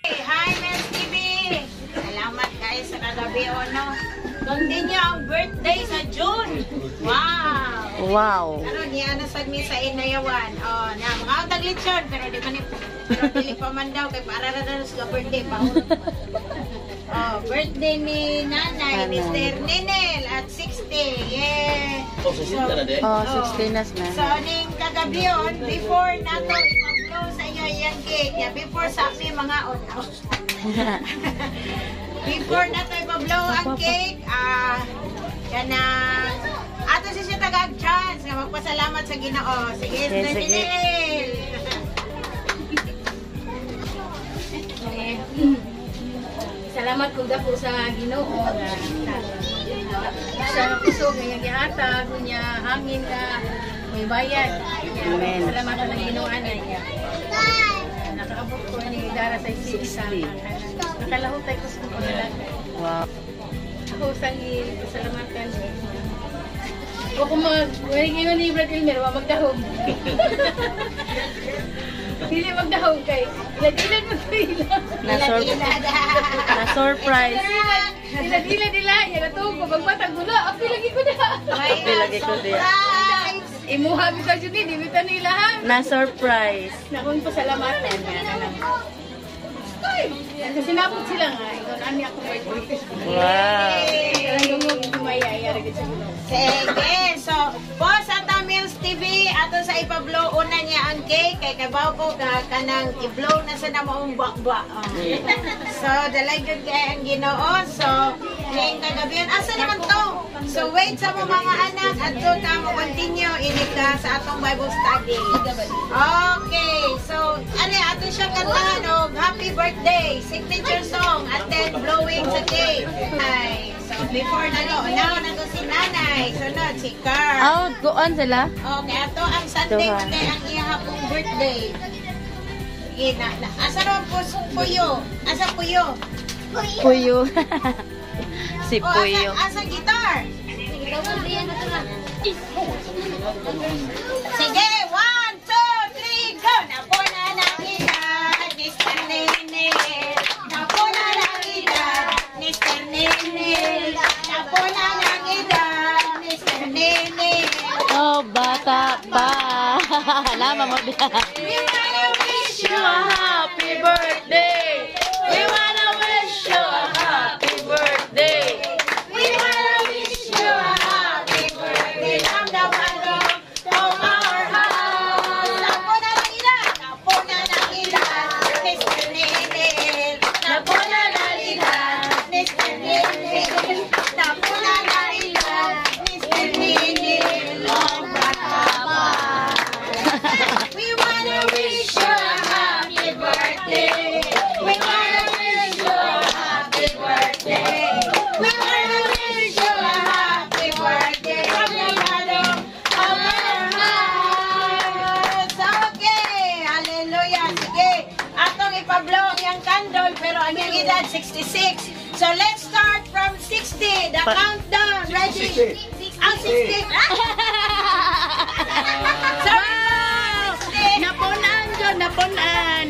Hi, Miss TV! Salamat guys sa kagabi o no. Continue ang birthday sa June. Wow! Wow! Ano niya nasag mi sa inayawan. Oh, na mga taglitsyon pero di man pero dili pa man daw kay para na sa birthday pa. Oh, birthday ni Nanay, Mr. Ninel at 60. Yeah. Oh, 60 na din? Oh, 16 na. So, ning kagabi yun, before nato ipag-blow sa iyo yung cake, yeah, before sa amin mga unaw. Before nato ipag-blow ang cake, kana, ato siya tagag-chance nga magpasalamat sa Ginoo. Sige, Mr. Ninel! Salamat kung dako sa Ginoo sa puso nga gihatag niya hangin na may bayad. Amen. Salamat sa Ginoo anay. Nakaabot ko ni dara sa isa. Nakalahot tay ko sa paglalag. Wow. Ako sang salamatan. O kung mag-ngayon ni Brad Elmer, magdahog. Hindi magdahog kay ilan mo sila. Na-surprise. Dila, yan na to, magbatag mo na, api lagi ko na. Api lagi ko diya. Imuha kita dyan din, ibita nila ha. Na-surprise. Nakong pasalamatan. Kasi nabot sila nga, ikaw na niya akong birthday. Wow. Karang gumog kumaya, rin sa Ginoo. Sige, so, boss at Mills TV, ato sa ipablow, una niya ang cake, kay kabaw ko kanang i-blow na sa namaong bakba. So, dalay good kay ang Ginoo. So, ngayong kagabi yun, asa naman to? So, wait sa mo mga anak, at so ta mo continue, inig ka sa atong Bible study. Okay, so, ano ato siya kantahan, happy birthday, signature song, at then blowing sa cake. Ay, so, before na now na to si Nanay, sunod si Carl. Oh, go on sila. Okay, ato ang Sunday Duha. today, ang ihapong birthday. Sige, asa naman po Puyo? Asa Puyo? Puyo. Si Oh, Puyo. asa gitar? Sige, 1, 2, 3, go! Napuna na edad, Mr. Ninel. Napuna na edad, Mr. Ninel. Napuna na edad, Mr. Ninel. Oh, bata pa. Lama mo diya. We wanna wish you A happy birthday. We wanna wish you a happy birthday. We wanna wish you a happy birthday from the bottom of our hearts. Napuna ng ilan, Mr. Ninel. Napuna ng ilan, Mr. Ninel. Napuna ng ilan, Mr. Ninel. Ang bata pa. We wanna wish you a happy birthday. We wanna wish you a happy birthday. We wanna wish you a happy birthday from the bottom of our hearts. Okay, hallelujah. Sige, atong ipablow yung candle pero ang yung edad 66. So let's start from 60. The countdown. Ready? Ang 60. Sorry. Napunan dyan,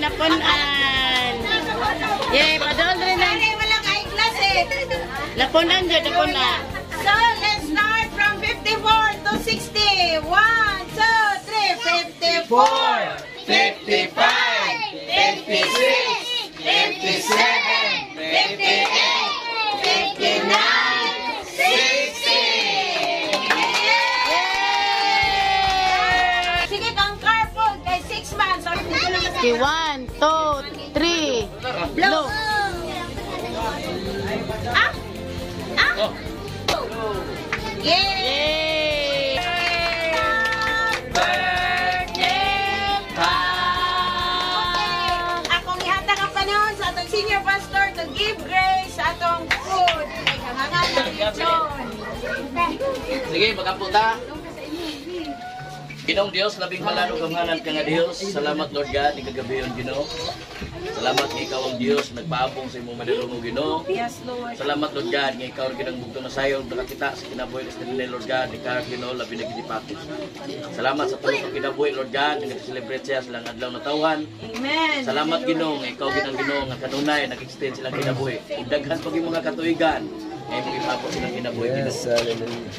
napunan. Yay, padol rin na. Sorry, walang eyeglass eh. Napunan dyan, napunan. So, let's start from 54 to 60. 1, 2, 3, 54, 55, 56, 57, 58, 59, 60. Sige, kang careful kay 6 months. Sorry, dito lang kasi. Okay, 1, 2, 3. Blow. Ah? Ah? Oh. Yay! Yay! Birthday pa! Akong ihatag ang panahon sa atong senior pastor to give grace sa atong food. Ay, kangangan ng lechon. Sige, magkapunta. Ginoong Dios, labing malano gamhanan ka nga Dios. Salamat Lord God, ni kagabiyon Ginoo. Salamat nga ikaw ang Dios, nagpaabong sa imong madalong Ginoo. Yes, Lord. Salamat Lord God, nga ikaw ang ginang bugtong na sayo, nakakita sa kinabuhi sa kanila Lord God, ni Kar Ginoo, labi na ginipatis. Salamat sa tulong ng kinabuhi Lord God, nga nag-celebrate siya silang adlaw na tawhan. Amen. Salamat Ginoo, nga ikaw ginang Ginoo, nga kanunay, nag-extend silang kinabuhi. Daghan pag yung mga katuigan, nga imong ipapos silang kinabuhi Ginoo.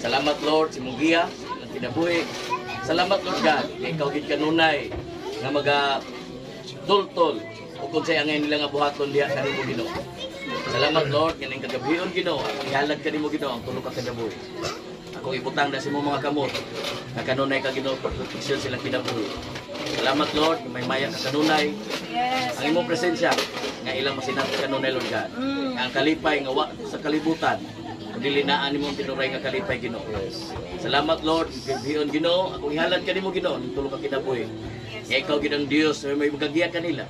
Salamat Lord, si Mugia, silang kinabuhi. Salamat Lord God, nga ikaw gid kanunay, nga tultol o kung sa'yo ngayon nila nga buhaton diha kanimo Ginoo. Salamat Lord, nga ning kagabion Ginoo, akong ihalad kanimo Ginoo ang tulo ka kinabuhi. Akong ibutang na sa imong mga kamot, nga kanunay ka Ginoo proteksyon silang kinabuhi. Salamat Lord, nga may maya ka kanunay. Yes. Ang imong presensya nga ilang masinat kanunay Lord God. Nga ang kalipay nga wa sa kalibutan, dilinaan nimong tinuray nga kalipay Ginoo. Salamat Lord, kagabion Ginoo, akong ihalad kanimo Ginoo ning tulo ka kinabuhi. Nga ikaw gid ang Dios, may magagiya kanila.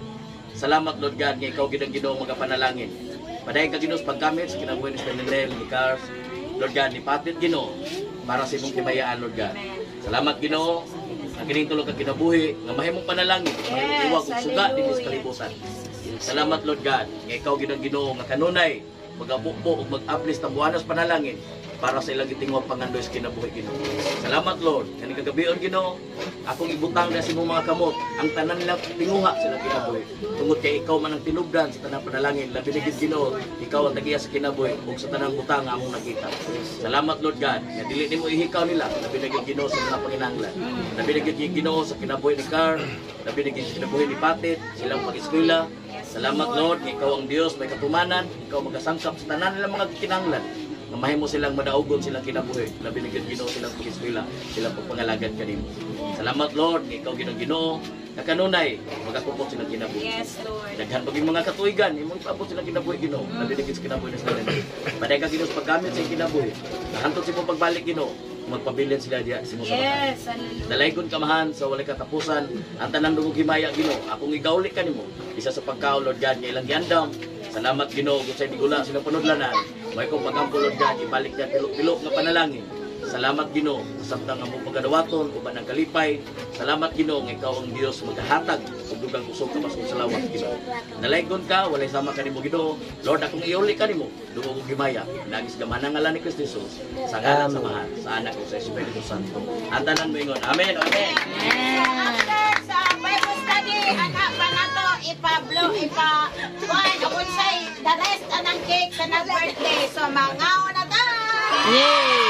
Salamat Lord God, nga ikaw gid ang Ginoo magapanalangin. Padayon ka Ginoo sa paggamit sa kinabuhi ni Stanley, ni Cars, Lord God, ni Patit Ginoo para sa imong kimayaan Lord God. Salamat Ginoo, ang kining tulo ka kinabuhi nga mahimong panalangin, mahimong iwag ug suga dinhi sa kalibutan. Salamat Lord God, nga ikaw gid ang Ginoo nga kanunay mag-abukbo ug mag-aplis ta buhanas panalangin para sa ilang gitingwang pangandoy sa kinabuhi Ginoo. Salamat Lord, kani kagabion Ginoo, akong ibutang na sa imong mga kamot ang tanan nila tinguha sila kinabuhi. Tungod kay ikaw man ang tinubdan sa tanang panalangin, labi na gid Ginoo, ikaw ang tagiya sa kinabuhi ug sa tanang butang nga among nakita. Salamat Lord God, nga dili nimo ihikaw nila, labi na gid Ginoo sa mga panginahanglan. Labi na gid Ginoo sa kinabuhi ni Car, labi na gid sa kinabuhi ni Patit, silang pag-eskwela. Salamat Lord, nga ikaw ang Dios may katumanan, ikaw magasangkap sa tanan nila mga kinahanglan. Na mahimo silang madaugon silang kinabuhi, labi na gid Ginoo silang pag-eskwela, silang pagpangalagad kanimo. Salamat Lord, nga ikaw ginang Ginoo, nga kanunay magakupot silang kinabuhi. Yes, Lord. Daghan paging mga katuigan, imong ipabot silang kinabuhi Ginoo, labi na gid sa kinabuhi sa tanan. Paday ka Ginoo sa paggamit sa kinabuhi. Nahantod si mo pagbalik Ginoo, magpabilin sila diha sa imong Yes, hallelujah. Dalaygon kamahan sa walay katapusan, ang tanang dugog himaya Ginoo, akong igawli kanimo, isa sa pagkaon Lord God, nga ilang giandam. Salamat Ginoo, kung sa digula silang panudlanan, may kong pagampo Lord God, ibalik niya pilok-pilok nga panalangin. Salamat Ginoo, samtang ang mong pagadawaton, uban ang kalipay. Salamat Ginoo, nga ikaw ang Dios magkahatag ug dugang kusog ka masong salawat Ginoo. Dalaygon ka, walay sama kanimo Ginoo. Lord, akong iuli kanimo, dugog ug himaya, nagis gamana ngalan ni Kristo Jesus. Sa ngalan samahan sa anak ug sa Espiritu Santo. Ang tanan mo ingon. Amen. Amen. After sa Bible study, anak pa na to, ipa-blow, ipa-kuhan, kung sa'y the rest anang cake sa nag-birthday. So, mga na ta! Yay!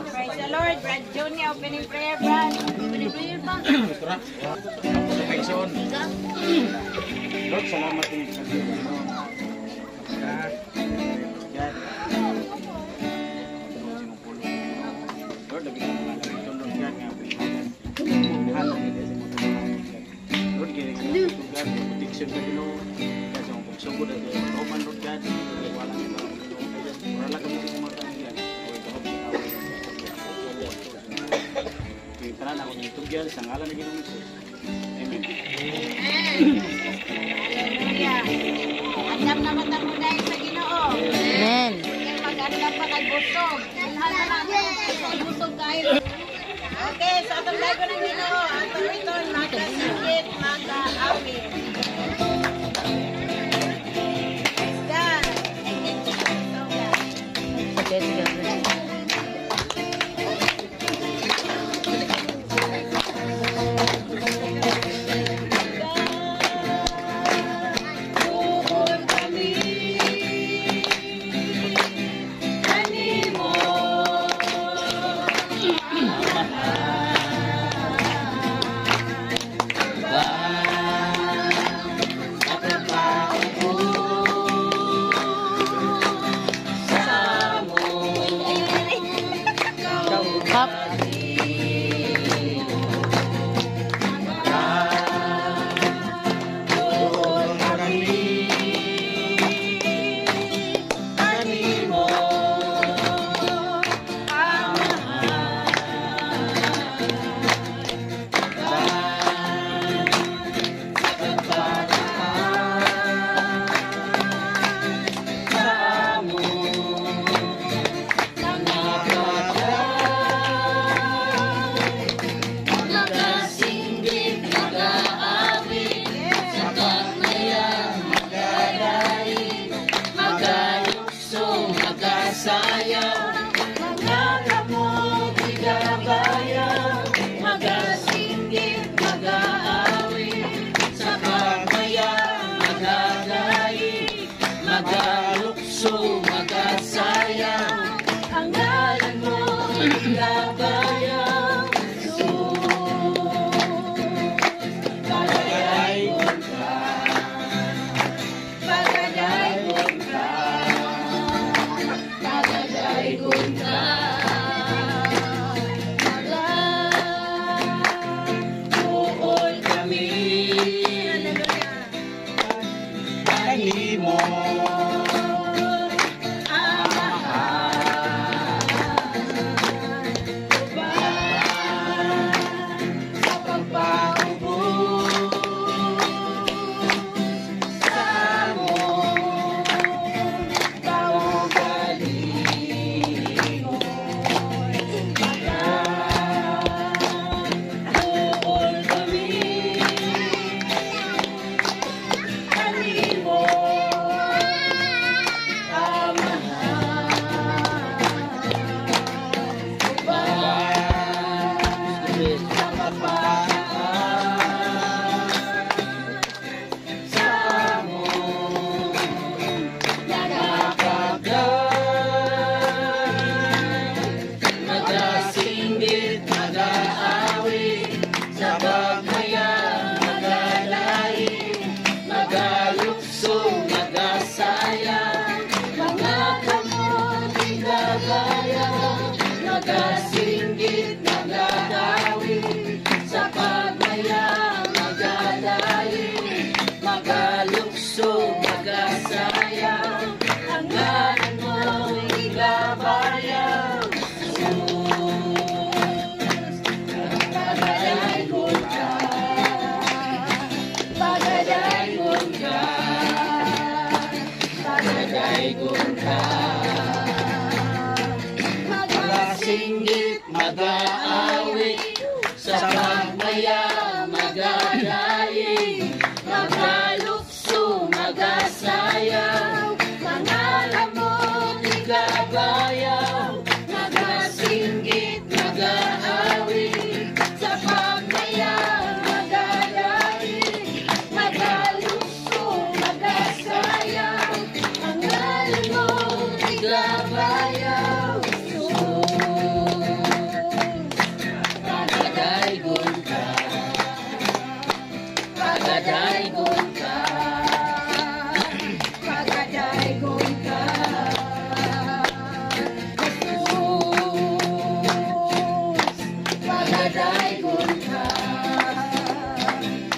Praise the Lord. Brad Junior, opening prayer, Brad. Opening prayer ba? Lord, salamat din sa Panginoon. Lord, lagi na mga ito, Lord, yan nga. Lord, kaya ka na tugan, protection ka Ginoo. Kaya sa mga pagsugod at kauman, Lord God, wala ka na. Wala ka mo mga tangyan. Kaya na ako ng tugyan sa ngalan ng Ginoong Hesus. Amen. Hallelujah. Andam na mata mo dahil sa Ginoo. Amen. Kaya mag-andam pa kay busog. Ilhan na lang sa busog kahit. Okay, sa atong lago ng Ginoo. Atong return, magkasigit, mag-aawit. God. Let's go. Up. Magalukso, magasayang, ang ngalan mo igabayang. Pagadayon ka, pagadayon ka, pagadayon ka. Magbuol kami, Kanimo. Nagasinggit, nagadawi, sa pagmaya, magadayi, magalukso, magasayang, ang ngalan mo igabayang. Pagadayon ka, pagadayon ka, pagadayon ka. Singgit, mag-aawit, sa pagmaya, magadayi, magalukso, magasayaw, mangalan mo igabayaw, magasinggit, mag-aawit, sa pagmaya, magadayi, magalukso, magasayaw, mangalan gabayaw pagadaygon ka, pagadaygon ka, pagadaygon ka, pagadaygon ka,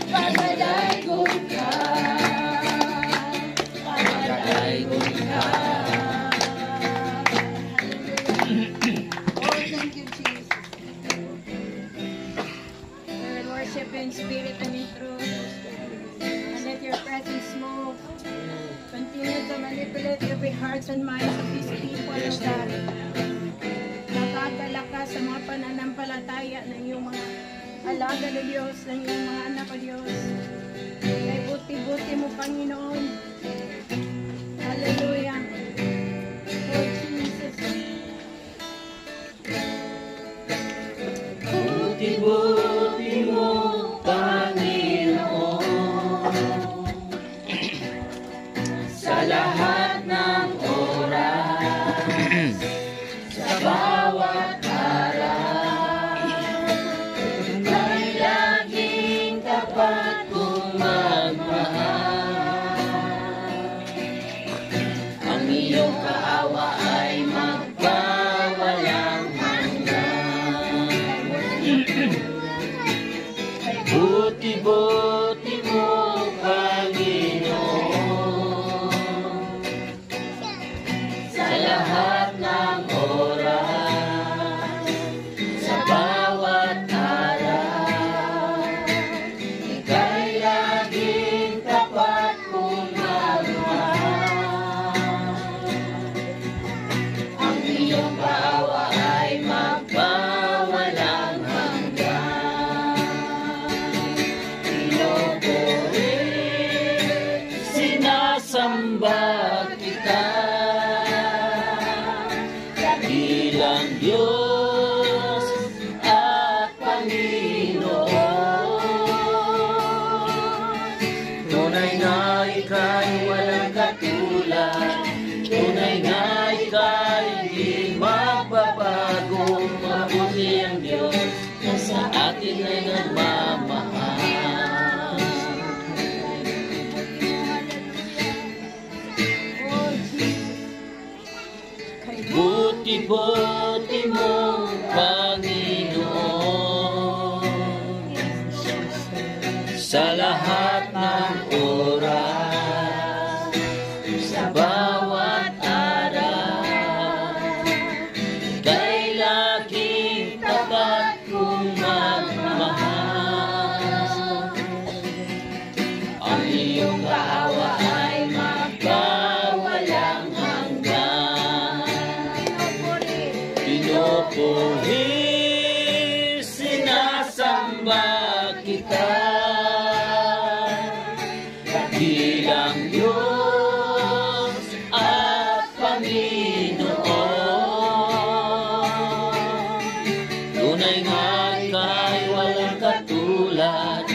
pagadaygon ka, pagadaygon ka. Oh, thank you, Jesus. We will worship you in spirit and in truth. And let your presence move. Continue to manipulate every hearts and minds of these people, O God. Nakakalakas sa mga pananampalataya ng iyong mga alagad o Diyos, ng iyong mga anak o Diyos. Kay buti-buti mo, Panginoon. Hallelujah. Oh, Jesus. Buti-buti mo, Panginoon, sa lahat ng oras, sa bawat araw, ay laging tapat kong magmahal. Ang iyong kaawa ay magpawalang hanggan. Buti-buti mo, Panginoon, sa lahat ng oras, sa bawat araw, ika'y laging tapat kong magmahal. Ang iyong kaawa ay magpawalang hanggan. Pinupuri, sinasamba kita, dakilang Diyos at Panginoon. Tunay na ika'y walang katulad, tunay na ika'y di magbabago. Mabuti ang Diyos na sa atin ay nagmamahal. Oh, Jesus. Buti-buti mo, Panginoon, sa lahat ng oras, sa bawat araw, ika'y laging tapat kong magmahal. Ang iyong kaawa ay magpawalang hanggan. Pinupuri, sinasamba kita, dakilang Diyos at Panginoon. Tunay nga ika'y walang katulad,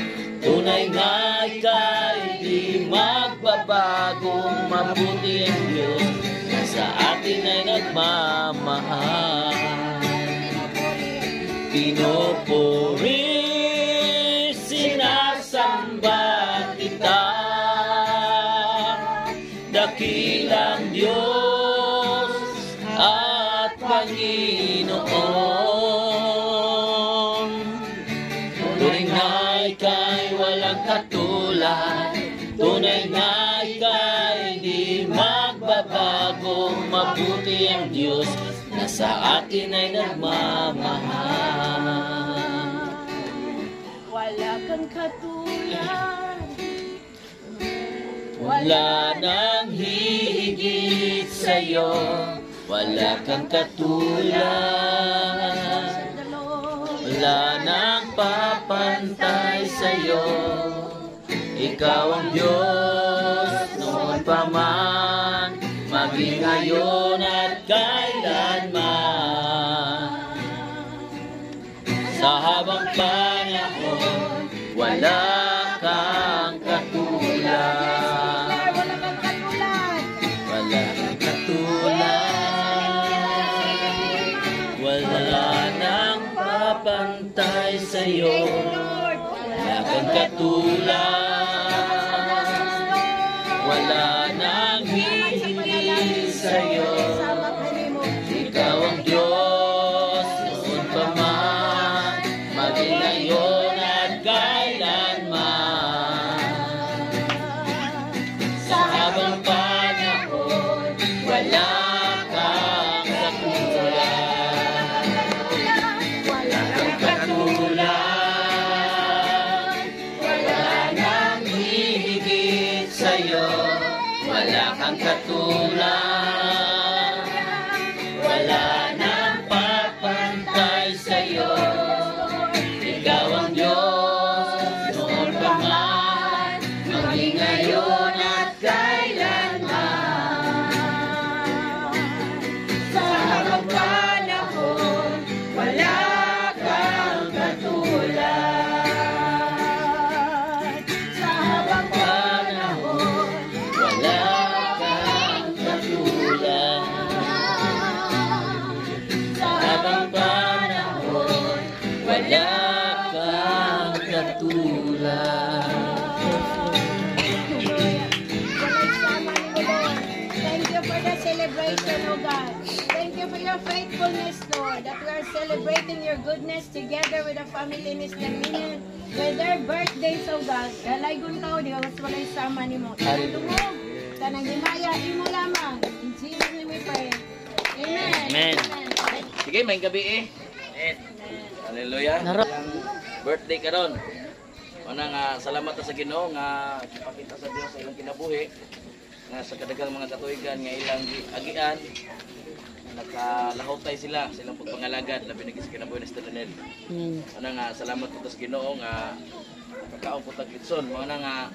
tunay nga ika'y di magbabago. Mabuti ang Diyos na sa atin ay nagmamahal. Pinupuri, sinasamba kita, dakilang Diyos at Panginoon. Tunay nga ika'y walang katulad, tunay nga ika'y di magbabago. Mabuti ang Diyos na sa atin ay nagmamahal. Wala kang katulad. Wala nang hihigit sa'yo, wala kang katulad. Wala nang papantay sa'yo, ikaw ang Diyos noon pa man, maging ngayon at kailanman. Sa habang panahon, wala kang katulad. Wala kang katulad. Wala kang katulad. sa'yo, wala kang katulad, wala nang hihigit sa'yo. Ikaw ang Diyos, noon pa man, maging ngayon at kailanman. Sa habang panahon, wala kang katulad, wala kang katulad, wala nang hihigit sa'yo, wala kang katulad, wala nang papantay sa'yo. Ikaw ang Diyos, noon pa man, maging ngayon at kailanman. Sa habang panahon, wala kang katulad. Sa habang panahon, wala kang katulad. Sa habang panahon, wala kang katulad. Thank you for the celebration, O God. Thank you for your faithfulness, Lord, that we are celebrating your goodness together with the family in Mr. Minion with their birthdays, O God. Dalaygon ka, O Dios, walay sama ni mo. Tanang dumog, tanang himaya, imo lamang. In Jesus' name we pray. Amen. Amen. Sige, may gabi eh. Hallelujah. Birthday ka ron. Una nga, salamat sa Ginoo nga ipakita sa Dios sa ilang kinabuhi nga sa kadagang mga katuigan nga ilang agian nakalahotay sila sa ilang pagpangalagad labi na sa kinabuhi ni Stanel. Una nga, salamat po sa Ginoo nga nakakaon po tagitson. Una nga,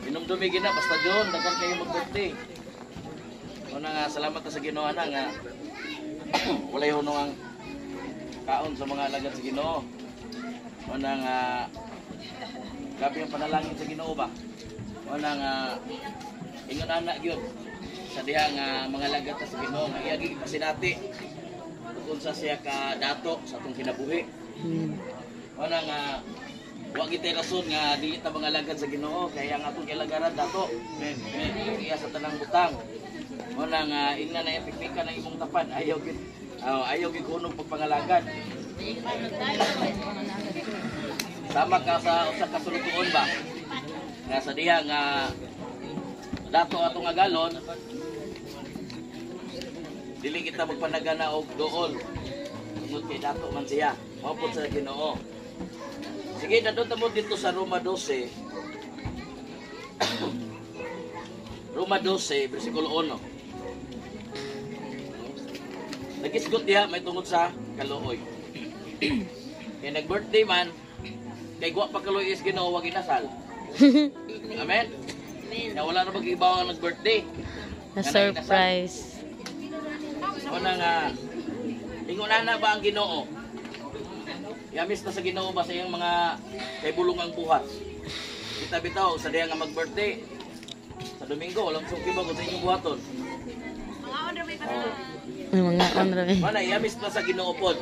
inumdumi gina basta John, dagan kayo mag-birthday. Una nga, salamat sa Ginoo ana nga walay hunong ang kaon sa mga alagad sa Ginoo. Una nga, grabe ang panalangin sa Ginoo ba? Una nga, ingon anak yun sa diha nga mga alagad sa Ginoo nga iyagi pasinati kung sa siya ka dato sa atong kinabuhi. Una nga, wa kitay rason nga dili ta mga alagad sa Ginoo kaya ang atong kilagaran dato. Iya sa tanang butang. Una nga, ingna na ipikpika ng imong tapan, ayaw gid kunong pagpangalagad. Sama ka sa usa ka sulutuon ba? Nga sa diha nga dato atong agalon, dili kita magpanagana og dool. Tungod kay dato man siya. Mao pud sa Ginoo. Sige, dadto ta mo dito sa Roma 12. Roma 12, versikulo 1. Nagisgot diha may tungod sa kaluoy. Kaya nag-birthday man, kay guwa pa kaluoy is Ginoo wag inasal. Amen? Na wala na mag-ibaw ang nag-birthday. Na-surprise. Una nga, ingon na ba ang Ginoo? Yamis na sa Ginoo ba sa iyang mga kaibulong ang buhat? Kita bitaw, sa diya nga mag-birthday. Sa Domingo, walang suki ba kung sa inyong buhaton? Mga amrami. Mana, yamis na sa Ginoo pod.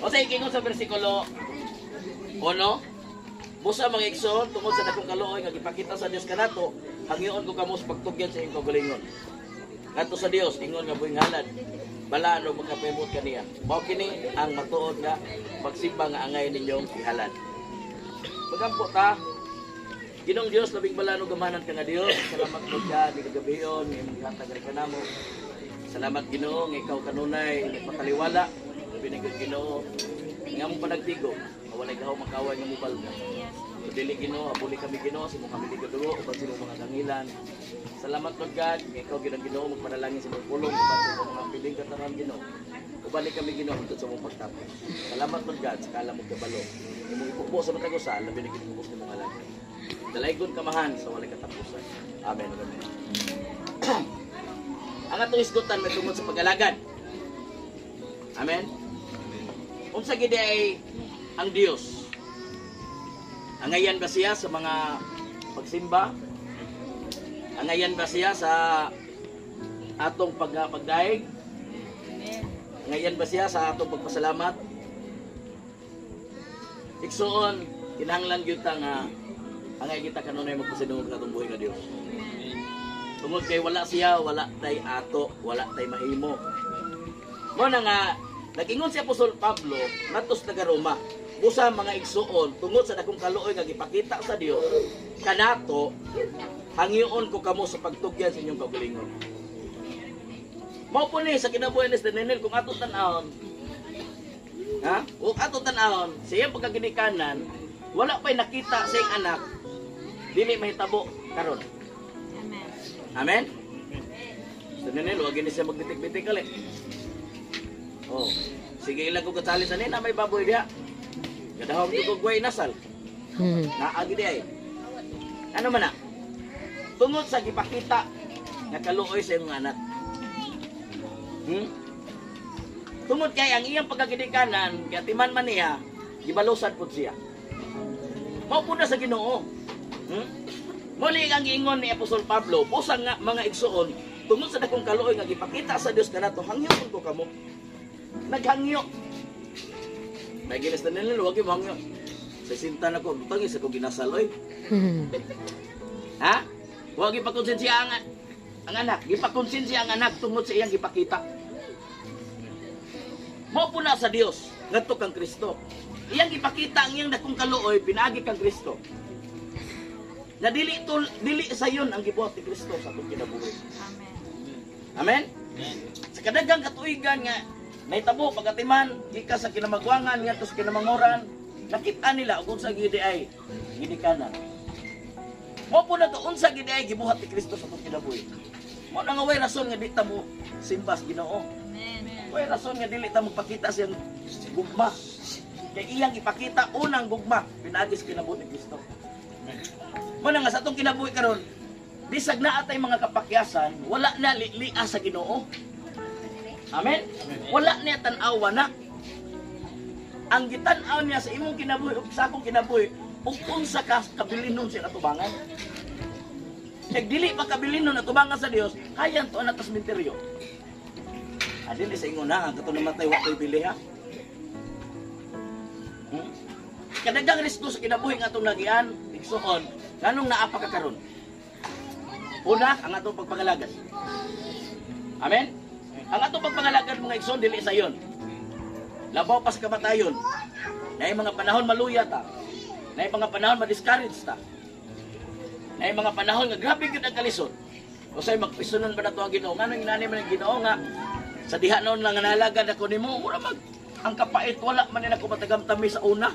O sa ikingon sa versikulo 1, busa mga igsoon tungod sa dakong kaluoy nga gipakita sa Dios kanato, hangyoon ko kamo sa pagtugyan sa inyong kagalingon. Kadto sa Dios ingon nga buhing halad, bala ano magkapemot kaniya. Mao kini ang matuod nga pagsimba nga angay ninyong ihalad. Magampo ta. Ginong Dios labing bala no gamanan ka nga Dios. Salamat po ka di kagabion nga imong gihatag ka namo. Salamat Ginoo nga ikaw kanunay nagpakaliwala. Binigod Ginoo nga mong panagtigo. Walay gahaw makaway nga mobile ka. So dili Ginoo, abuli kami Ginoo sa imong kami ligadugo uban sa imong mga kangilan. Salamat Lord God, nga ikaw ginang Ginoo magpanalangin sa imong pulong uban sa mga piling katanan Ginoo. Ubalik kami Ginoo hangtod sa imong pagtapos. Salamat Lord God sa kala mo kabalo. Imong ipupo sa matag usa labi na ginubos ni mga alagad. Dalaygon kamahan sa walay katapusan. Amen. Amen. Ang atong isgutan may tungod sa pag-alagad. Amen. Unsa gid ay ang Dios? Angayan ba siya sa mga pagsimba? Angayan ba siya sa atong pagdaig? Angayan ba siya sa atong pagpasalamat? Igsoon, kinahanglan gyud ta nga angay kita kanunay magpasidungog sa atong buhay nga Dios. Tungod kay wala siya, wala tay ato, wala tay mahimo. Mo na nga nag-ingon si Apostol Pablo ngadto sa taga Roma. Busa mga igsoon tungod sa dakong kaluoy nga gipakita sa Dios kanato hangyoon ko kamo sa pagtugyan sa inyong kaugalingon. Mao po ni sa kinabuhi ni Daniel kung ato tan-awon. Ha? Kung ato tan-awon, siya pagkaginikanan, wala pa'y nakita sa iyang anak, dili mahitabo karon. Amen? Sa Daniel, huwag gini siya magbitik-bitik kali. Oh, sige ilang ko katali sa nina, may baboy diha. Kadahog ko kugway nasal. Naagi di ay. Ano man na? Tungod sa gipakita nga kaluoy sa iyong anak. Tungod kay ang iyang pagkagidikanan, kaya timan man niya, gibalusan po siya. Mao po na sa Ginoo. Muli ang giingon ni Apostol Pablo, pusang nga mga igsoon, tungod sa dakong kaluoy nga gipakita sa Dios kanato, hangyo ko kamo. Naghangyo. Nagilis na nila, huwag yung hangyo. Sa sinta na ko, butang isa ko ginasal, oy. Ha? Huwag ipakonsensya ang anak. Ipakonsensya ang anak tungod sa iyang gipakita. Mao po na sa Dios, ngadto kang Kristo. Iyang ipakita ang iyang dakong kaluoy, pinagi kang Kristo. Na dili sa yon ang gibuhat ni Kristo sa atong kinabuhi. Amen. Sa kadaghang katuigan nga nahitabo pagatiman gikan sa kinamagwangan ngadto sa kinamangoran, nakita nila ug unsa gid ay gidikanan. Mo po na to unsa gid ay gibuhat ni Kristo sa atong kinabuhi. Mo na nga way rason nga di ta mo simbas Ginoo. Amen. Way rason nga dili ta magpakita siyang gugma. Kay iyang ipakita unang gugma pinagi sa kinabuhi ni Kristo. Mo na nga sa atong kinabuhi karon, bisag na atay mga kapakyasan, wala na lilia sa Ginoo. Amen? Wala niya tan-awa na. Ang gitan-aw niya sa imong kinabuhi ug sa akong kinabuhi, ug unsa ka kabilinon sa atubangan. Kag dili pa kabilinon atubangan sa Dios, hayan to na tas minteryo. Adili sa ingon na ang kato namatay wa toy pili ha. Kadagang risko sa kinabuhi nga atong nagian, igsoon, nganong naapa ka karon? Una, ang atong pagpangalagas. Amen? Ang atong pagpangalagas mga igsoon, dili sa yon. Labaw pa sa kamatayon. Na mga panahon maluya ta. Na mga panahon ma-discourage ta. Na mga panahon nga grabe gyud ang kalisod. Usay magpisunon ba nato ang Ginoo? Nganong inani man ang Ginoo nga sa diha noon lang nalagad ako nimo, mura mag ang kapait wala man nila ko matagamtami sa una.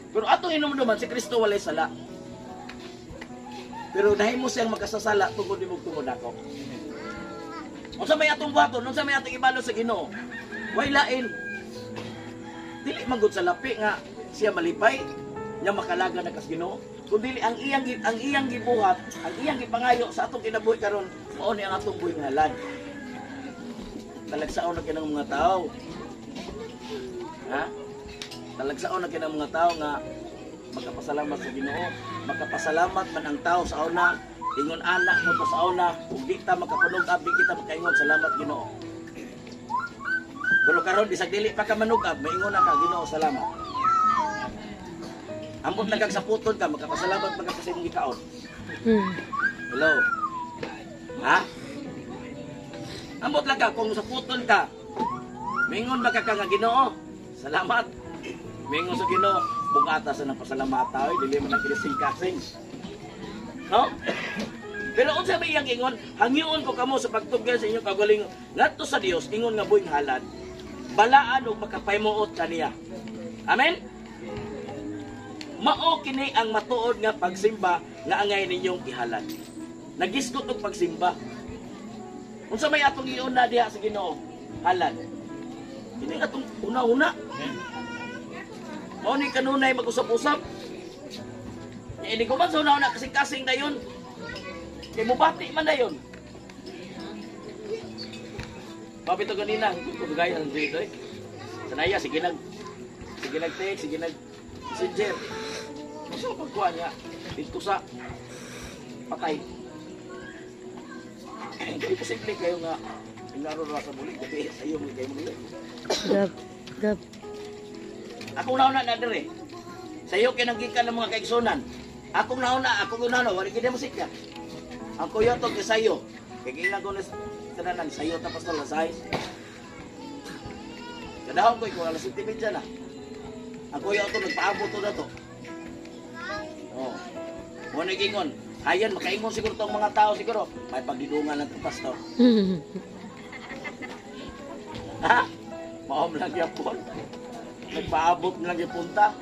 Pero atong hinumduman si Kristo walay sala. Pero nahimo siyang makasasala tungod imong tungod ako. Unsa may atong buhaton, unsa may atong ibalo sa Ginoo? Way lain. Dili man gud sa lapi nga siya malipay nya makalaga na kas Ginoo. Kundi ang iyang gibuhat, ang iyang gipangayo sa atong kinabuhi karon, mao ni ang atong buhing halad. Talagsaon na kinang mga tao. Ha? Talagsaon na kinang mga tao nga magkapasalamat sa Ginoo. Magkapasalamat man ang tao sa una, ingon anak mo to sa una, ug di ta makapunugab, di kita makaingon salamat Ginoo. Pero karon bisag dili pa ka manugab, maingon na ka Ginoo salamat. Ambot nagag sa puton ka, magkapasalamat magkapasimong gikaon. Hello. Ha? Ambot lang ka kung sa puton ka. Mingon ba ka nga Ginoo? Salamat. Mingon sa Ginoo, bugata sa nang pasalamat tayo, dili man nagkilising-kasing. No? Pero unsa may iyang ingon, hangyoon ko kamo sa pagtugyan sa inyong kagalingon. Ngadto sa Dios, ingon nga buhing halad, balaan ug makapaymuot kaniya. Amen? Mao kini ang matuod nga pagsimba nga angay ninyong ihalad. Nagisgot og pagsimba. Unsa may atong iuna diha sa Ginoo? Halad. Kini atong una-una. Mao ni kanunay mag-usap-usap. Ini ko man sa una-una kasing-kasing dayon. Kay mubati man dayon. Mapito ganina, kung gaya ng dito eh. Sanaya, sige nag-text, sige nag-messenger. Gusto ko pagkuha niya dito sa patay. Hindi posible kayo nga inaro ra sa bulig kasi sa iyo mo kayo muli. Gab. Akong nauna na dire. Sayo kinanggikan ng mga kaigsunan. Akong nauna, wala gid musika. Ang kuya to kay sayo. Kay gilang ko na tananan sayo tapos na lasay. Kadahon ko wala sentiment na. Ang kuya to nagpaabot to na to. Oh. Mo nagingon. Ayan makaingon siguro tong mga tao siguro. May pagdidungan ng pastor. Ha? Maom lang yapon. Nagpaabot lang yung punta.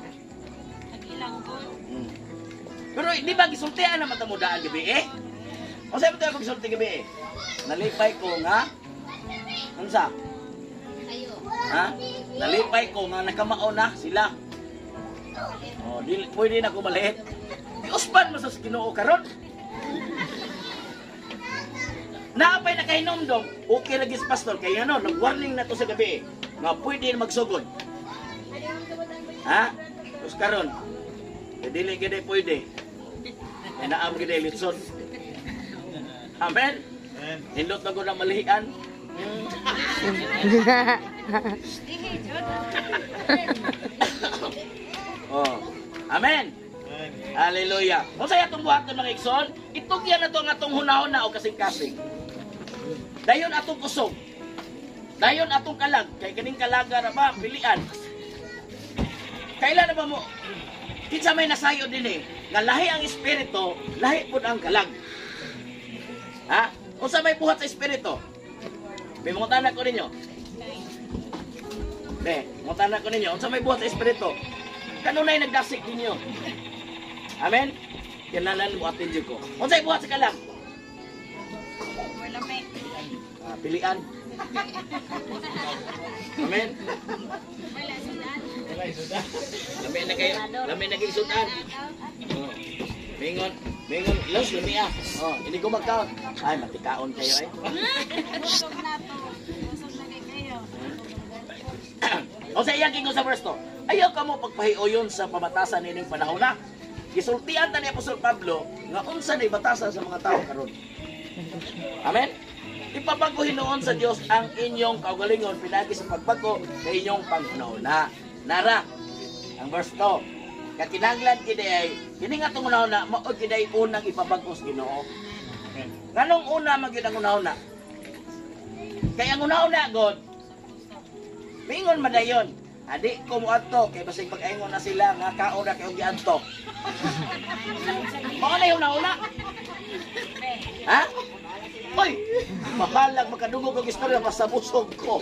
Pero di ba gisultian naman ito mo daan gabi eh? O sa'yo ito ako gisulti gabi eh? Nalipay ko nga? Ano sa? Ha? Nalipay ko nga nakamao na sila. O, pwede na ko maliit. Uspan mo sa Ginoo karon. Naapay na kahinomdom, okay lagi sa pastor. Kaya ano, nag-warning na to sa gabi eh. Nga pwede na magsugod. Ha? Tapos karon, dili gede pwede. Ay naam gede litson. Amen? Hindot na ko na malihian. Oh. Amen? Hallelujah. Kung sa'yo itong buhat ng mga igsoon, itugyan na ito ang atong hunahon na o kasing-kasing. Dayon atong kusog. Dayon atong kalag. Kay kaning kalaga na ba, pilian. Kailan na ba mo? Kinsa may nasayo din eh. Nga lahi ang espiritu, lahi po ang kalag. Ha? Kung sa may buhat sa espiritu, may mga tanak ko ninyo. Mga tanak ko ninyo. Kung sa may buhat sa espiritu, kanunay nagdasik ninyo. Amen? Kailangan mo atin ko. Kung sa'yo buhat sa kalang? Pilian. Amen? Lami na kayo sudan. Mingon, los, lami ah. Oh, hindi ko mag-count. Ay, matikaon kayo eh. O sa iyang kingo sa verse to, ayaw ka mo pagpahiuyon sa pamatasan nining panahon na. Gisultian ta ni Apostol Pablo nga unsa ni batasan sa mga tao karon. Amen. Ipabago hinuon sa Dios ang inyong kaugalingon pinagi sa pagbago sa inyong panghunahuna. Nara ang verse 2. Kakinanglan kiday kini nga tong hunahuna mao kiday unang ipabago sa Ginoo. Nganong una magyud ang hunahuna? Kay ang hunahuna God mingon madayon. Adi ko mo adto kay basig pag-aingon na sila nga kaon na kay og giadto. Mao na yung nauna. Ha? Oy, mabalag makadungog og istorya basta busog ko.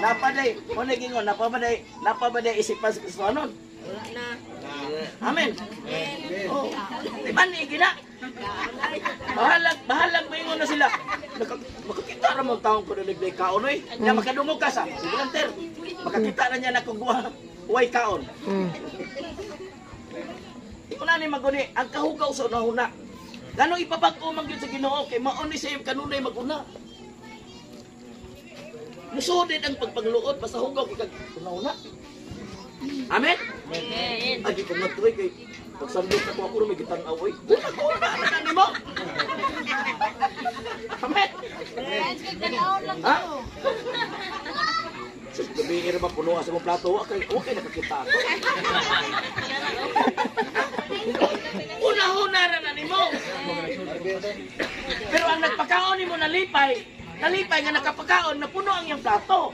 Napaday, mo nagingon napabaday isipan sa Kristohanon. Amen. Oh, di man igina. Bahalag maingon na sila. Makakita ra mo taong ko nagday kaon oy. Nya makadungog ka sa. Sige lang ter. Makakita na niya na kung way kaon. Iko na ni maguni ang kahugaw sa unahuna. Ganong ipabag-o man gyud sa Ginoo kay mao ni sa kanunay maguna. Musudid ang pagpangluod basta hugaw kay unahuna. Amen. Amen. Adi ko matuloy kay pagsandot ako ako may gitanaw oy. Una nimo. Amen. Ha? Sus gabi ra ba puno sa mong plato okay nakakita ako. Una ra nimo. Pero ang nagpakaon nimo nalipay nga nakapakaon na puno ang iyang plato.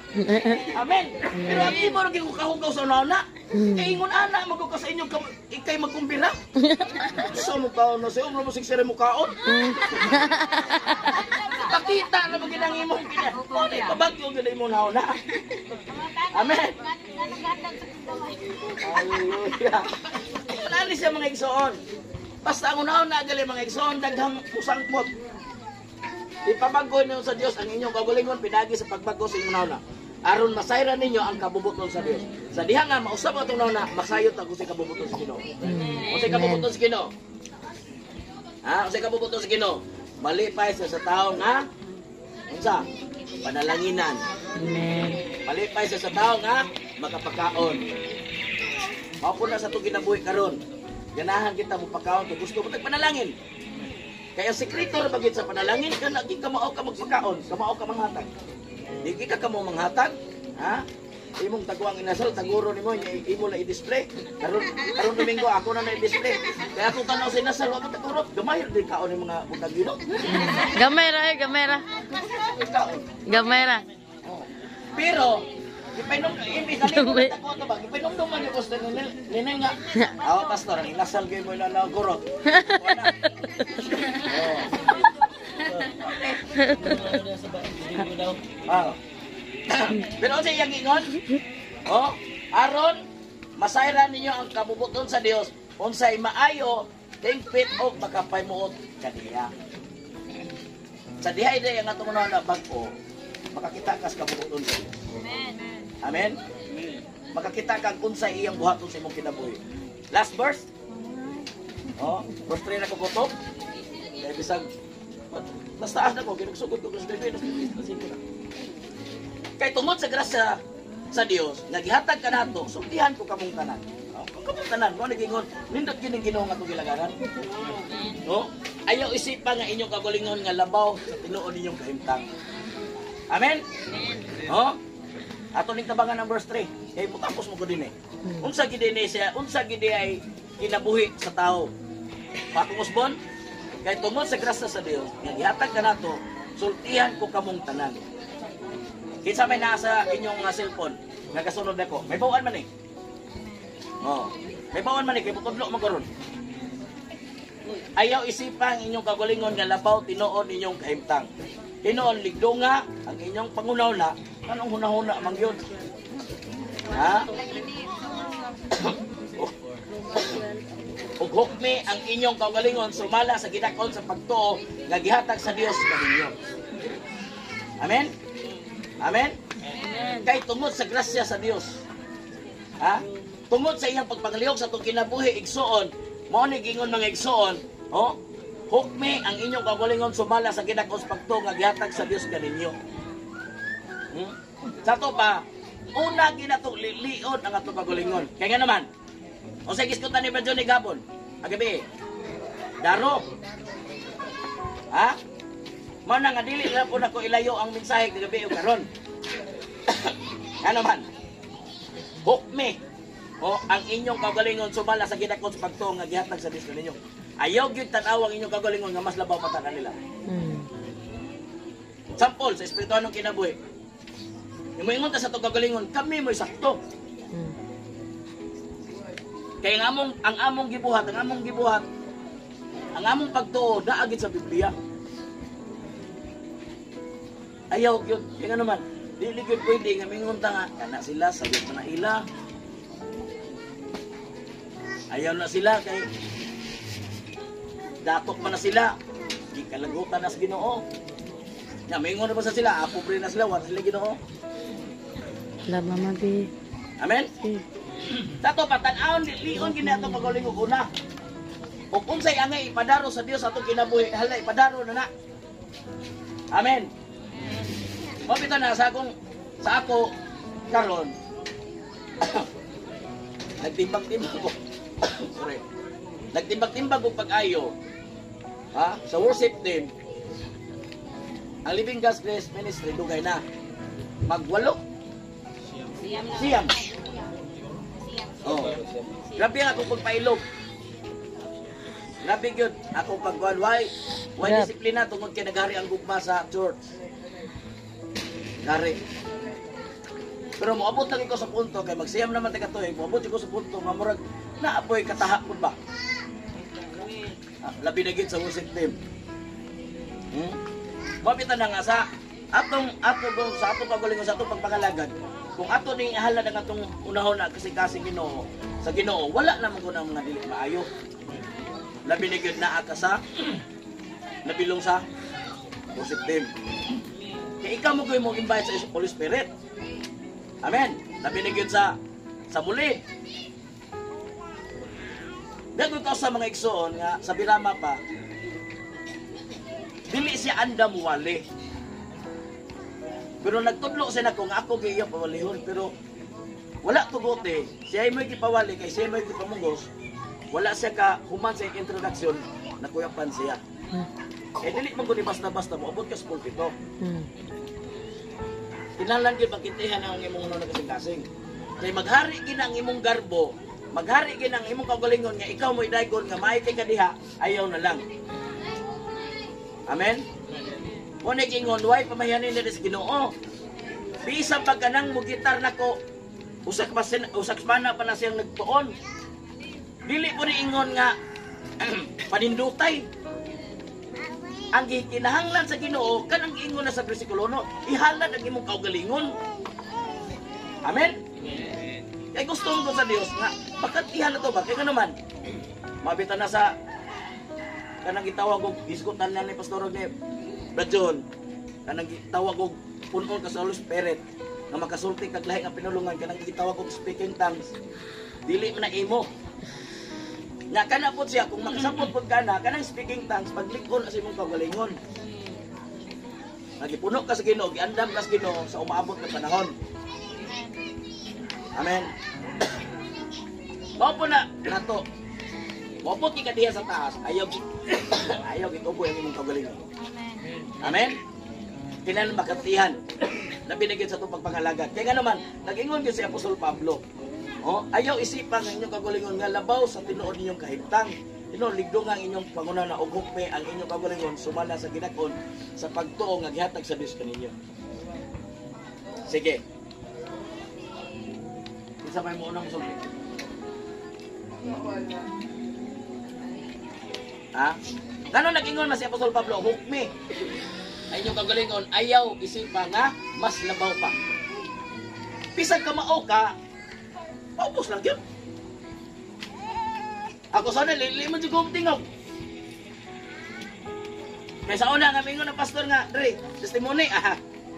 Amen. Pero ang imo ro gikahugaw sa una. Kay ingon ana magko ka sa inyo ikay magkumbira. So mo kaon na sa mo sig sere mo kaon. Pakita na mo ginang imo kina. Odi pabagyo gyud imo na. Amen. Hallelujah. Wala siya mga igsoon. Basta ang unahon na gali mga igsoon daghang usangpot. Ipabago niyo sa Dios ang inyong kaugalingon pinagi sa pagbago sa inyong nauna. Aron masayran ninyo ang kabubuton sa Dios. Sa diha nga mausab atong nauna, masayot ang kusay kabubuton sa Ginoo. Kusay kabubuton sa Ginoo. Ha, kusay kabubuton sa Ginoo. Malipay sa tao nga unsa? Panalanginan. Amen. Malipay sa tao nga makapakaon. Mao na sa to ginabuhi karon. Ganahan kita mo pakaon kung gusto mo tagpanalangin. Kaya sekreto ra bagid sa panalangin ka lagi ka mao ka magpakaon, kamao ka manghatag. Dili ka kamo manghatag, ha? Imong tagwang inasal taguro nimo imo na i-display. Karon Domingo ako na i-display. Kaya ako tanaw sa inasal wa ko taguro. Gamay din kaon ni mga butang Ginoo. Gamay ra, gamay ra. Gamay ra. Pero ipainom imbis dali ko tako to ba? Ipainom man yung gusto ni nga. Aw pastor, ang inasal gyud mo na nagurot. Pero sa iyang ingon, aron masayran ninyo ang kabubuton sa Dios unsay maayo tingpit og makapaymuot kaniya. Sa diha ide ang atong na bag-o, makakita ka sa kabubuton sa Dios. Amen. Makakita ka kung unsay iyang buhaton sa imong kinabuhi. Last verse. Verse 3 na ko kutob. Kaya bisag mas taas na ko, ginugsugod ko sa bebe, kay tungod sa grasya sa Dios, nagihatag ka nato, sultihan ko kamong tanan. Kamong tanan, mo nagingon, nindot gining Ginoo nga itong gilagaran. No? Ayaw isipan nga inyong kagulingon nga labaw sa tinuod ninyong kahimtang. Amen? No? Ato ning tabangan ang verse 3. Kay mutapos mo ko din Unsa gid ni siya, unsa gid ay kinabuhi sa tao. Patungus-bon, kay tungod sa grasya sa Dios, nagihatag ka nato, sultihan ko kamong tanan. Kinsa may nasa inyong cellphone, nagasunod ako. May bawaan man may bawaan man kay butudlo man karon. Ayaw isipang inyong kagulingon nga labaw tinuod inyong kahimtang. Tinuod ligdonga ang inyong pangunaw-na, anong hunahuna man gyud. Ha? Ug hukmi ang inyong kaugalingon sumala sa gidakon sa pagtuo nga gihatag sa Dios kaninyo. Amen. Amen? Kay tungod sa grasya sa Dios. Ha? Tungod sa iyang pagpangalihok sa itong kinabuhi, igsoon, mao ni gingon mga igsoon, hukmi ang inyong kagulingon sumala sa ginakos pagto nga gihatag sa Dios kaninyo. Sa to pa, una ginatong liliod ang atong kagulingon. Kaya nga naman, o sa giskutan ni Brad Johnny Gabon, agabi, daro. Ha? Mao na nga dili na po nako ilayo ang mensahe kagabi o karon. Ano man? Hukmi ang inyong kagalingon sumala sa gidakon sa pagtuo nga gihatag sa Dios ninyo. Ayaw gyud tan-aw ang inyong kagalingon nga mas labaw pa ta kanila. Sample sa espirituhanong kinabuhi. Ingon ta sa to kagalingon, kami mo'y sakto. Kay ang among gibuhat, ang among pagtuo daagid sa Biblia. Ayaw gyud, kaya naman, dili gyud pwede nga mingon ta nga kana sila sagot man na ila. Ayaw na sila kay datok man na sila. Di kalagutan na sa Ginoo. Nya mingon na ba sa sila, pobre na sila, wala sila Ginoo. Love mama be. Amen. Tato patan-aon lion gini ato pagaling una. Ug unsay angay ipadaro sa Dios atong kinabuhi, hala ipadaro na na. Amen. Mabito na sa ako karon. Nagtimbang-timbang ko. Sorry. Nagtimbang-timbang ko pag-ayo. Ha? Sa worship team. Ang Living God's Grace Ministry dugay na. Magwalo. Siyam. Grabe ang akong pagpailog. Grabe yun. Akong pagkuhan. Why disiplina tungkol kay nagari ang gugma sa church. Gari. Pero moabot lang ko sa punto kay magsiyam naman taga to moabot ko sa punto nga murag naapoy katahak pud ba. Labi na gid sa worship team. Mabitan na nga sa atong pagalingon sa atong pagpangalagad. Kung ato ning ihalad ang atong unahon na kasi Ginoo sa Ginoo wala na man mga dili maayo. Labi na gid naa ka sa nabilong sa worship team. Kaya ikaw mo mo invite sa Holy Spirit. Amen. Labi na gid sa mulid. Dago ko sa mga igsoon nga sa Birama pa. Dili siya anda muwali. Pero nagtudlo siya na kung ako giya pawalihon pero wala tugote. Siya ay may gipawali kay siya may gipamunggos. Wala siya ka human sa introduction na kuyapan siya. Eh, dili man ko ni basta-basta mo, abot ka sa pulpito. Hmm. Kinahanglan gyud pagkintihan ang imong uno na kasing-kasing. Kay maghari gid ang imong garbo, maghari gid ang imong kaugalingon nga ikaw mo idaygon nga maay kay kadiha, ayaw na lang. Amen. Mo ni kingon way pamayanin ni sa Ginoo. Bisan pag kanang mugitar nako, usak mana pa na siyang nagtuon. Dili ko ni ingon nga panindutay. Ang kinahanglan sa Ginoo kanang giingon na sa bersikulo no, ihalad ang imong kaugalingon. Amen. Kaya gusto ko sa Dios nga bakit ihalad to ba? Kaya naman mabitan na sa kanang gitawag og isgutan na ni pastor ni Brajon. Kanang gitawag og punon ka sa Holy Spirit nga makasulti kag lahi nga pinulungan kanang gitawag og speaking tongues. Dili man na imo. Nga kana pod siya kung makasabot pod kana kanang speaking tongues paglikon sa imong kaugalingon. Nagipuno ka sa Ginoo, giandam ka sa Ginoo sa umaabot nga panahon. Amen. Mao po na nato. Mao ki kadiha sa taas, ayaw gituboy ang imong kaugalingon. Amen. Kinahanglan makatihan na binigyan sa itong pagpangalagad. Kaya nga naman, nag-ingon yun si Apostol Pablo. Oh, ayaw isipan ang inyong kagulingon nga labaw sa tinuod ninyong kahimtang. Ligdo nga ang inyong pangunaw na ugukme ang inyong kagulingon sumala sa ginakon sa pagtuo nga gihatag sa Dios kaninyo. Sige. Isa may mo unang sulti. Ha? Kano nag-ingon na si Apostol Pablo? Hukme. Ay inyong kagalingon, ayaw isipa nga, mas labaw pa. Pisag ka mao ka, paubos lang yun. Ako sana, lilimod si kong tingog. Kaya sa una, nga mingon ng pastor nga, Dre, testimony,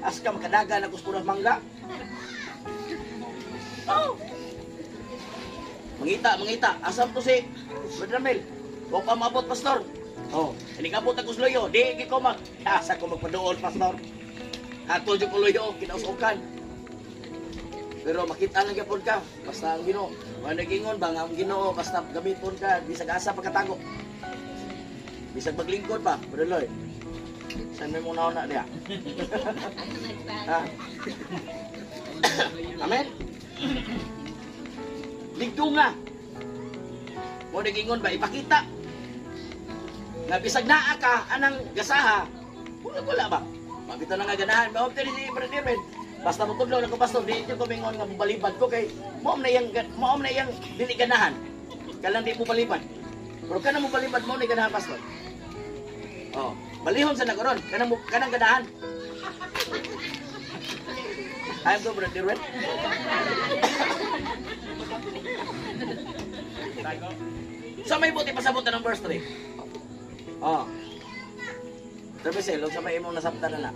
as ka makadaga na kuspurang mangga. Oh. Mangita. Asam to si Brother Mel. Huwag pa maabot, pastor. Oh, hindi ka po tagos loyo. Di ko asa ko magpadoon, pastor. Hatol yung loyo, kinausukan. Pero makita lang yapon ka. Basta ang Ginoo. Managingon ba nga ang Ginoo, basta gamiton ka, bisag asa pagkatago. Bisag maglingkod pa, Brother Lloyd. Saan may muna na niya? Amen? Ligdo nga. Mo nagingon ba, ipakita. Nga bisag naa ka, anang gasaha, wala ba? Mabito na nga ganahan. Maumtiri si Brother Mel. Basta matudlaw na ko, pastor, di ko mingon nga balibad ko kay maum na yang dili ganahan. Kalang di mo balibad. Pero kanang mo balibad mo na ganahan, pastor. Oh, balihon sa nagoron, kanang ganahan. Ayam to, Brother Mel. So may buti pasabot na ng verse 3. Oh. Tapi selong sa may imong nasabtan na.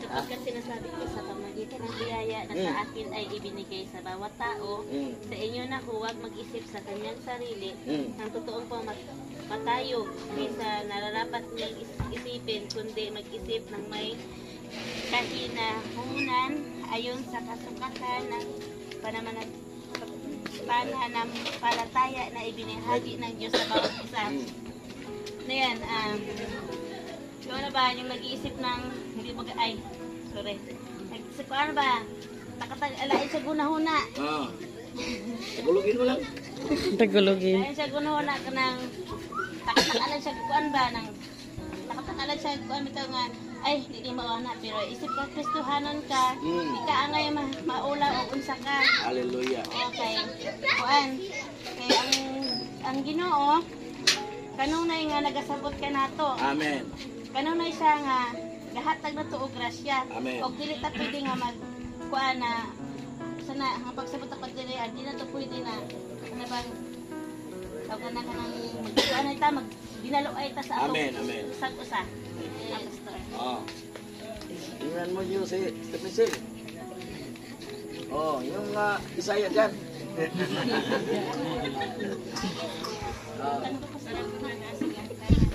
Sapagkat sinasabi ko sa pamagitan ng biyaya na sa akin ay ibinigay sa bawat tao, sa inyo na huwag mag-isip sa kanyang sarili ng totoong pagpatayog sa nararapat niyang isipin, kundi mag-isip ng may kahinahunan ayon sa kasukatan ng pananampalataya na ibinahagi ng Diyos sa bawat isa. Na yan, ikaw na ba yung nag-iisip ng hindi nag-isip ko ano ba? Alain siya gunahuna. Tagulogin mo lang. Tagulogin. Alain siya gunahuna ka ng takatakalan siya kuan ba? Takatakalan siya kuan ito nga ay, hindi mauna, pero isip ka, Kristohanon ka, di ka angay maula o unsa ka. Hallelujah. Okay. Kuan, kaya ang Ginoo, kanunay nga nagasabot ka nato. Amen. Kanunay siya nga, gahatag na to o grasya. Amen. O dili ta pwede nga kuan na, sana, ang pagsabot ako dili, di na to pwede na, ano bang, tawag na ka ng, kuan ay ta, binaloay ta sa atong usag-usa. Oh. Tingnan mo yung si Stephen. Oh, yung Isaiah dyan.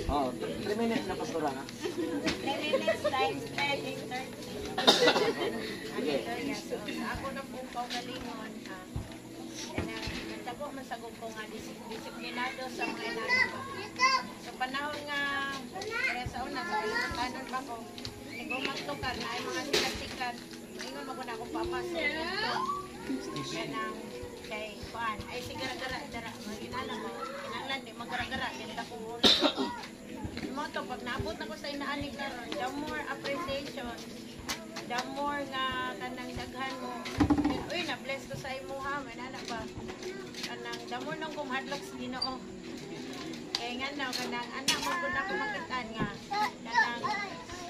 Oh, 3 minutes na pastora ha. 3 minutes times 10 is 30. Sige. Ako na po kaugalingon. dako man sagog ko nga disiplinado sa mga inaano ko. Sa panahon nga kaya sa una sa kalimutanon pa ko, nagumagtukar na ay mga sikat-sikat. Maingon mo ko na akong papasok dito. Ganang kay Juan. Ay sigara-gara-gara. Maginala mo. Kinanglan, di magara-gara. Ganila ko ulit. Yung mga to, pag naabot ako sa inaani karon, the more appreciation, the more nga kanang daghan mo. Uy, na-bless ko sa imo ha. May nana ba? Kanang, the more nang kumhadlok sa Ginoo. Kaya nga na, kanang anak mo kung ako makitaan nga. Kanang,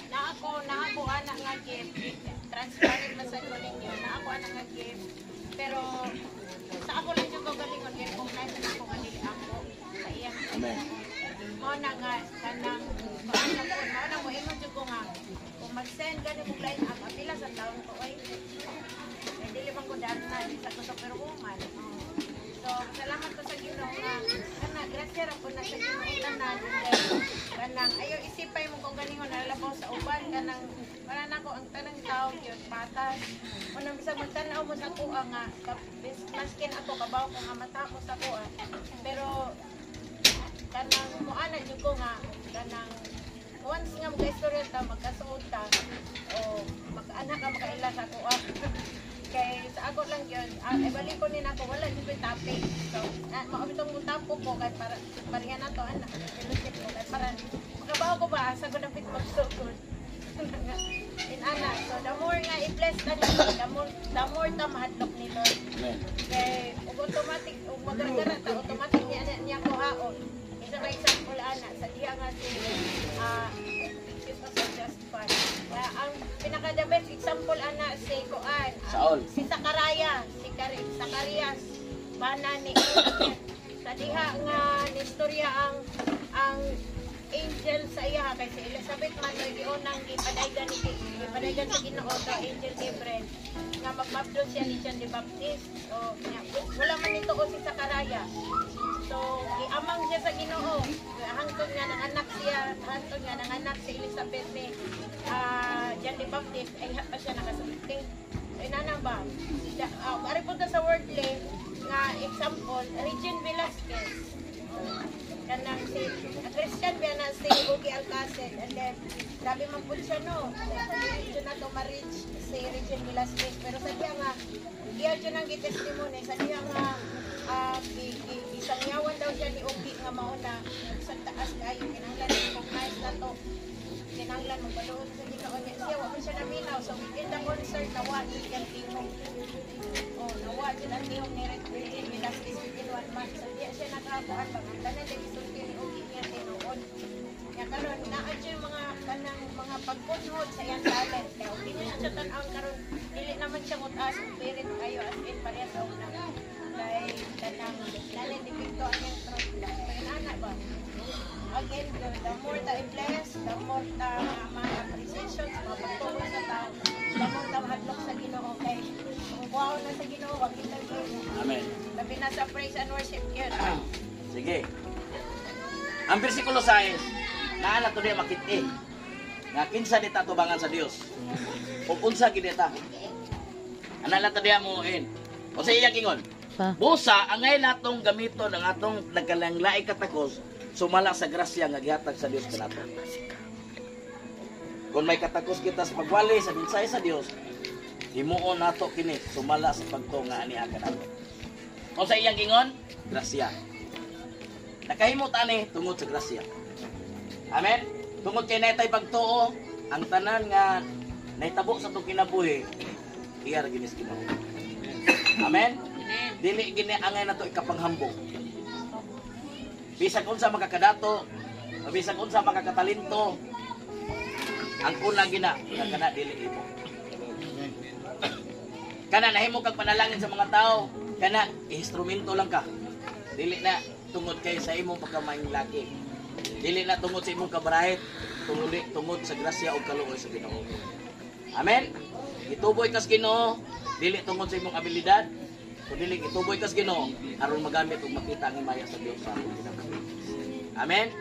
na ako anak nga gift. Transparent man sa ko ninyo. Na ako anak nga gift. Pero, sa ako lang yung gagalingon. Kaya kung nasa na ako kanili ako. Sa iyang. Amen. Mao na nga kanang paano ko mao na mo ingon jud ko nga kung mag-send ka ni mo line up apila sa taon ko ay dili man ko daan na sa ko sa pero man. So salamat ko sa Ginoo nga kana grasya ra ko na sa Ginoo tanan kanang ayo isipay mo kung ganingon nalabaw sa uban kanang para nako ang tanang tao gyud patas unang bisag magtan-aw mo sa kuha nga maskin ako kabaw ko nga mata mo sa kuha pero kanang muana jud ko nga kanang once nga mag-istorya ta magkasuod ta o mag-anak ka makaila sa kuha kay sa ako lang yun ibalik ko din ako wala jud ko'y topic so maabitong mutapo ko kay para paringan na to anak fellowship ko kay para makabaw ko ba sa good fit magsugod in anak so the more nga i-bless ta the more ta mahadlok ni Lord kay automatic ug magara ta automatic niya ko haon. Isa ka example, anak, sa diya nga si ang pinaka-the best example, anak, si Kuan. Si Sakaraya, Sakarias, Banani. Sa diha nga, nistorya ang angel sa iya, kay si Elizabeth man, giunang gipadaygan sa Ginoo to, Angel Gabriel, nga magmabdo siya ni John the Baptist. So, wala man ito ko si Sakaraya. So, giamang siya sa Ginoo. Hangtod nga nanganak siya, hangtod nga nanganak si Elizabeth ni John the Baptist, ay pa siya nakasulting. So, inanang ba? Ari punta sa wordly, nga example, Regine Velasquez. Kanang si Christian ba na si Ugi Alcacid, and then sabi man po siya no, dito na to marriage si Regine Velasquez. Pero sa diya nga, diya dyan ang gitestimony, sa diya nga, isangyawan daw siya ni Ugi nga mauna sa taas kayo, kinanglan recognize na to, kinanglan magbaluon sa Ginoo niya siya, wala siya naminaw, so in the concert, nawa niya tingong nawa siya ang tingong ni Regine Velasquez within 1 month, so diya siya nakakuhan pag ang tanan din isulti ni Ugi niya tinuon niya karon, naa siya mga kanang mga pagpunhod sa iyang talent, kaya Ugi niya siya tanaw karon, dili naman siya mutas, spirit kayo as in pareha sa unang kay kanang lalin ni Victor ang yung truth lang. Kaya anak ba? Again, the more ta i-bless, the more ta ma-appreciation sa mga pagtuloy sa tao, the more ta mahadlok sa Ginoo kay kung wow na sa Ginoo, wag kita yun. Amen. Labi na sa praise and worship yun. Sige. Ang bersikulo 6, naana to diya makit-i. Nga kinsa dita tubangan sa Dios. Ug unsa gid dita. Ana ta diya mo in. O sa iyang ingon. Busa angay natong gamiton ang atong nagkalanglay katakos sumala sa grasya nga gihatag sa Dios kanato. Kung may katakos kita sa pagwali sa mensahe sa Dios, himuon nato kini sumala sa pagtuo nga aniya kanato. O sa iyang ingon, grasya. Nakahimot ani tungod sa grasya. Amen. Tungod kay natay pagtuo, ang tanan nga nahitabo sa itong kinabuhi, iya ra ginis Ginoo. Amen. Dili gini angay na to ikapanghambog. Bisag unsa makakadato, bisag unsa makakatalento, ang una gina kana dili imo. Kana nahimo kag panalangin sa mga tao, kana instrumento lang ka. Dili na tungod kay sa imong pagkamaing laki. Dili na tungod sa imong kabarahit, tungod sa grasya ug kaluoy sa Ginoo. Amen. Ituboy kas Ginoo, dili tungod sa imong abilidad. Kung dili ituboy kas Ginoo aron magamit ug makita ang himaya sa Dios sa among kinabuhi. Amen.